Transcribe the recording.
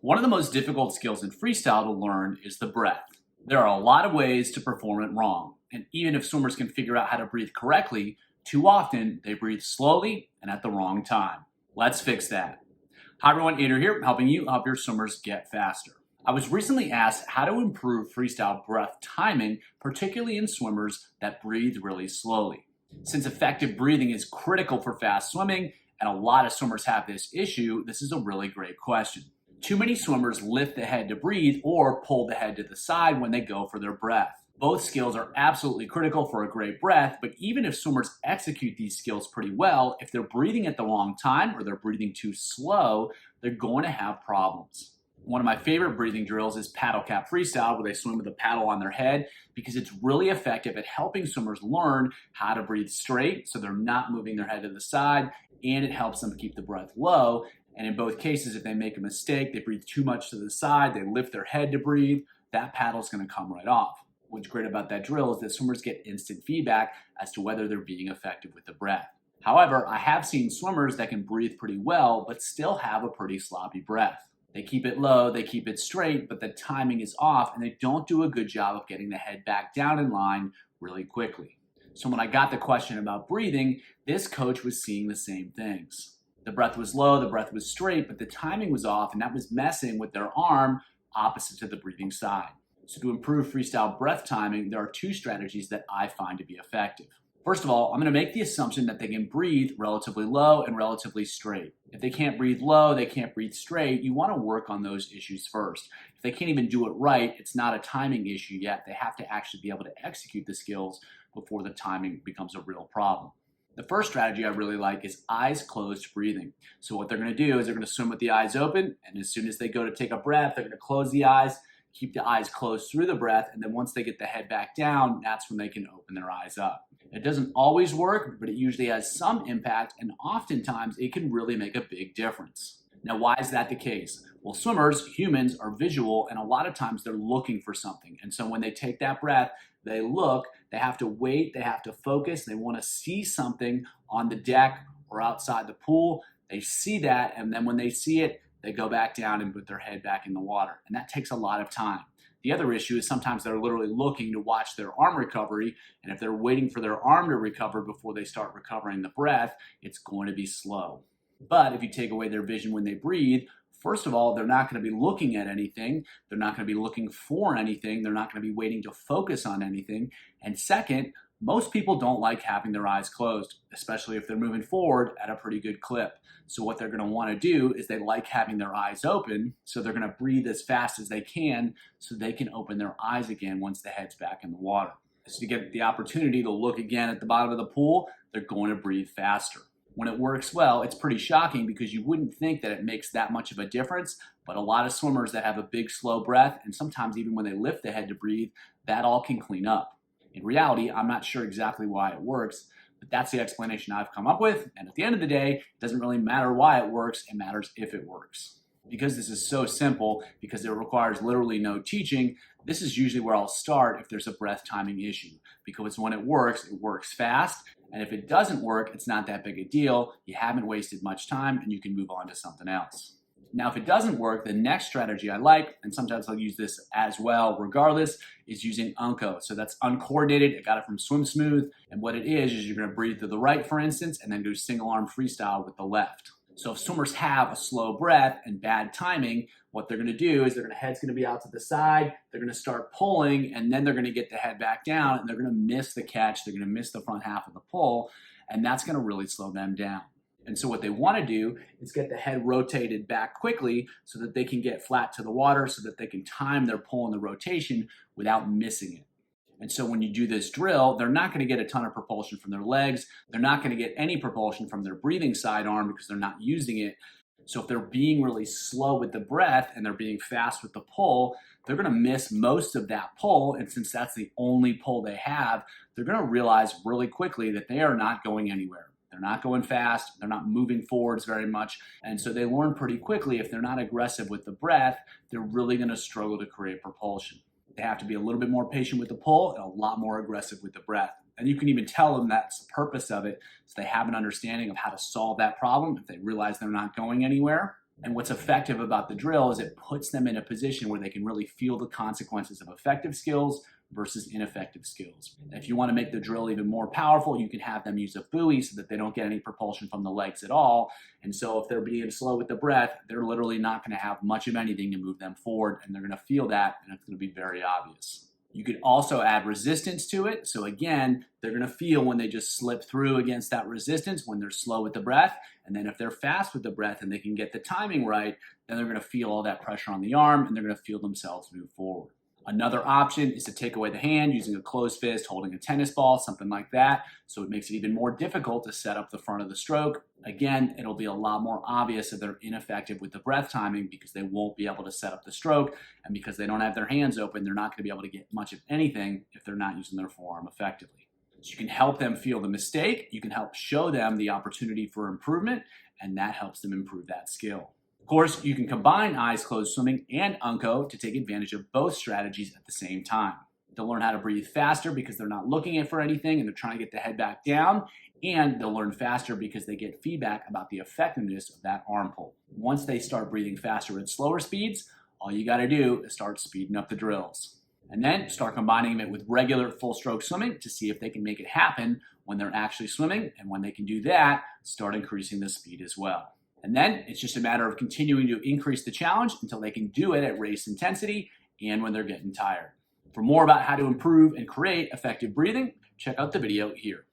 One of the most difficult skills in freestyle to learn is the breath. There are a lot of ways to perform it wrong, and even if swimmers can figure out how to breathe correctly, too often they breathe slowly and at the wrong time. Let's fix that. Hi everyone, Andrew here, helping you help your swimmers get faster. I was recently asked how to improve freestyle breath timing, particularly in swimmers that breathe really slowly. Since effective breathing is critical for fast swimming, and a lot of swimmers have this issue, this is a really great question. Too many swimmers lift the head to breathe or pull the head to the side when they go for their breath. Both skills are absolutely critical for a great breath, but even if swimmers execute these skills pretty well, if they're breathing at the wrong time or they're breathing too slow, they're going to have problems. One of my favorite breathing drills is paddle cap freestyle, where they swim with a paddle on their head, because it's really effective at helping swimmers learn how to breathe straight so they're not moving their head to the side, and it helps them keep the breath low. And in both cases, if they make a mistake, they breathe too much to the side, they lift their head to breathe, that paddle's going to come right off. What's great about that drill is that swimmers get instant feedback as to whether they're being effective with the breath. However, I have seen swimmers that can breathe pretty well, but still have a pretty sloppy breath. They keep it low, they keep it straight, but the timing is off, and they don't do a good job of getting the head back down in line really quickly. So when I got the question about breathing, this coach was seeing the same things. The breath was low, the breath was straight, but the timing was off, and that was messing with their arm opposite to the breathing side. So to improve freestyle breath timing, there are two strategies that I find to be effective. First of all, I'm going to make the assumption that they can breathe relatively low and relatively straight. If they can't breathe low, they can't breathe straight, you want to work on those issues first. If they can't even do it right, it's not a timing issue yet. They have to actually be able to execute the skills before the timing becomes a real problem. The first strategy I really like is eyes closed breathing. So what they're going to do is they're going to swim with the eyes open, and as soon as they go to take a breath, they're going to close the eyes, keep the eyes closed through the breath, and then once they get the head back down, that's when they can open their eyes up. It doesn't always work, but it usually has some impact, and oftentimes it can really make a big difference. Now, why is that the case? Well, swimmers, humans, are visual, and a lot of times they're looking for something. And so when they take that breath, they look, they have to wait, they have to focus, they want to see something on the deck or outside the pool. They see that, and then when they see it, they go back down and put their head back in the water. And that takes a lot of time. The other issue is sometimes they're literally looking to watch their arm recovery, and if they're waiting for their arm to recover before they start recovering the breath, it's going to be slow. But if you take away their vision when they breathe, first of all, they're not going to be looking at anything. They're not going to be looking for anything. They're not going to be waiting to focus on anything. And second, most people don't like having their eyes closed, especially if they're moving forward at a pretty good clip. So what they're going to want to do is they like having their eyes open, so they're going to breathe as fast as they can so they can open their eyes again once the head's back in the water. So to get the opportunity to look again at the bottom of the pool, they're going to breathe faster. When it works well, it's pretty shocking because you wouldn't think that it makes that much of a difference, but a lot of swimmers that have a big slow breath, and sometimes even when they lift the head to breathe, that all can clean up. In reality, I'm not sure exactly why it works, but that's the explanation I've come up with, and at the end of the day, it doesn't really matter why it works, it matters if it works. Because this is so simple, because it requires literally no teaching, this is usually where I'll start if there's a breath timing issue, because when it works fast, and if it doesn't work, it's not that big a deal, you haven't wasted much time, and you can move on to something else. Now, if it doesn't work, the next strategy I like, and sometimes I'll use this as well regardless, is using Unco. So that's uncoordinated. I got it from Swim Smooth. And what it is you're going to breathe to the right, for instance, and then do single arm freestyle with the left. So if swimmers have a slow breath and bad timing, what they're going to do is their head's going to be out to the side, they're going to start pulling, and then they're going to get the head back down, and they're going to miss the catch, they're going to miss the front half of the pull, and that's going to really slow them down. And so what they want to do is get the head rotated back quickly so that they can get flat to the water, so that they can time their pull and the rotation without missing it. And so when you do this drill, they're not going to get a ton of propulsion from their legs. They're not going to get any propulsion from their breathing side arm because they're not using it. So if they're being really slow with the breath and they're being fast with the pull, they're going to miss most of that pull. And since that's the only pull they have, they're going to realize really quickly that they are not going anywhere. They're not going fast. They're not moving forwards very much. And so they learn pretty quickly if they're not aggressive with the breath, they're really going to struggle to create propulsion. They have to be a little bit more patient with the pull and a lot more aggressive with the breath. And you can even tell them that's the purpose of it, so they have an understanding of how to solve that problem if they realize they're not going anywhere. And what's effective about the drill is it puts them in a position where they can really feel the consequences of effective skills versus ineffective skills. If you want to make the drill even more powerful, you can have them use a buoy so that they don't get any propulsion from the legs at all. And so if they're being slow with the breath, they're literally not going to have much of anything to move them forward, and they're going to feel that, and it's going to be very obvious. You could also add resistance to it. So again, they're going to feel when they just slip through against that resistance when they're slow with the breath. And then if they're fast with the breath and they can get the timing right, then they're going to feel all that pressure on the arm and they're going to feel themselves move forward. Another option is to take away the hand using a closed fist, holding a tennis ball, something like that. So it makes it even more difficult to set up the front of the stroke. Again, it'll be a lot more obvious that they're ineffective with the breath timing because they won't be able to set up the stroke. And because they don't have their hands open, they're not going to be able to get much of anything if they're not using their forearm effectively. So you can help them feel the mistake. You can help show them the opportunity for improvement, and that helps them improve that skill. Of course, you can combine eyes closed swimming and Unco to take advantage of both strategies at the same time. They'll learn how to breathe faster because they're not looking for anything and they're trying to get the head back down, and they'll learn faster because they get feedback about the effectiveness of that arm pull. Once they start breathing faster at slower speeds, all you got to do is start speeding up the drills. And then start combining it with regular full stroke swimming to see if they can make it happen when they're actually swimming, and when they can do that, start increasing the speed as well. And then it's just a matter of continuing to increase the challenge until they can do it at race intensity and when they're getting tired. For more about how to improve and create effective breathing, check out the video here.